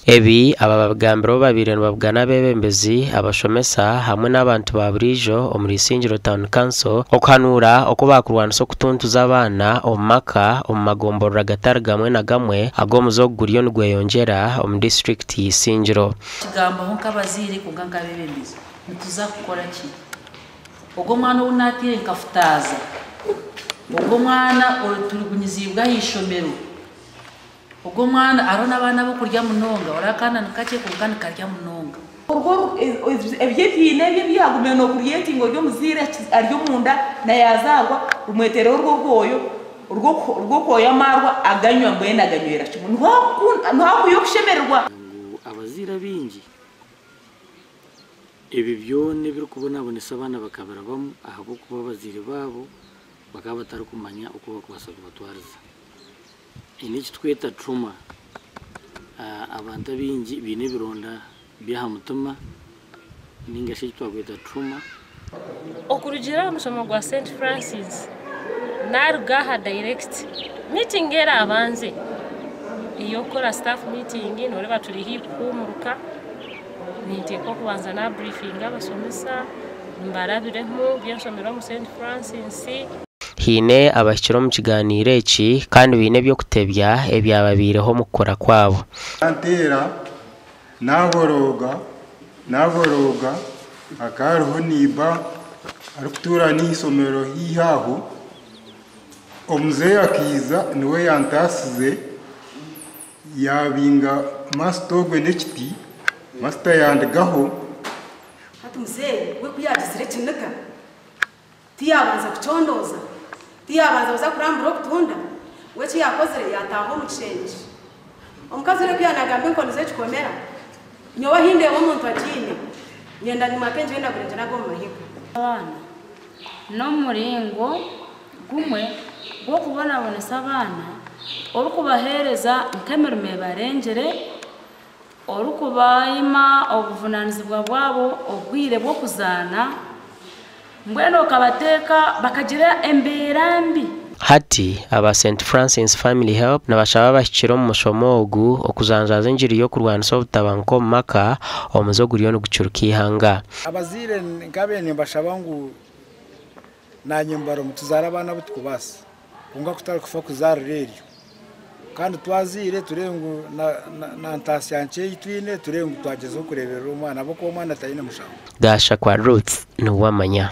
Ebi ababagambiro babiri babugana bebembezi abashomesa hamwe n'abantu baburijo omuri Isingiro Town Council okhanura okubakurwana so kutuntuza abana omumaka omumagomborora gatari gamwe na gamwe agomuzo guriyo nigweyongera omu district y'Isingiro. Kigamba nk'abazire kuganga bebembezi nituza kukora ki ogwo mwana unatire nkafutaza ogwo mwana oturugunyizibwa yishomero ogwo mwana arona abana bo kurya munonga orakana nkache kugana karya munonga urwo ebyetine bye byagume no kuriyeti ngo ryo muzire aryo munda na yazagwa umwetero urwo koya marwa aganywa mbwena aganywera kimu ntakuyo kushemerwa abazira bingi ibi byone biri kubona bonesa abana bakabara bamwe ahabo kuba bazire babo bakaba batari kumanya uko bakubasaba batwariza iniki tweta trauma abantu bingi bine bironda byahamutuma ningashe twagweta trauma okurugira musomo gwa St Francis narugaha direct meeting era abanze iyo kora staff meeting nore baturi hipumuruka niteko kubanza na briefing abasomesa mbarabiremo byasomera mu St Francis hine abashikiro mu kiganiro eki kandi bine byo kutebya ebyababireho mukora kwabo antera naboroga akaruho niba arikutura n'isomero hihaho omuzeya akiza niwe yantasize yabinga mastogwe n'ekiti master yandigaho hati muzeyi we kuyagizire kineka tiyabanza kucondoza tiyabanza uza kurambura okutunda we kiyakozere yataho mu kishenje omukazi rero byanagambe ngo nize kikomera nyowe hinde wo muntu agine nyenda ni makenje wenda kurenje nago mu mahiga abana no muringo gumwe bwo kubona bonesa abana orukubahereza nkemerume barengere orukubayima obuvunanizibwa bwabo obwire bwo kuzana mbweno kabateka bakagira emberambi hati aba St Francis Family Help nabashaba bashikiro mu mushomo ogu okuzanzaza injiri yo kurwanisa obutabanko maka omuzo guriyo no gucurukihanga abazire ngabene bashaba ngo nanyembaro mutuzara abana butukubasa kunga kutari kufa kuzara rero kandi twazire turengo na ntasiyanche yitwine turengo twagezo kurebera umwana bako umwana atayine mushamba gasha kwa Roots no wamanya.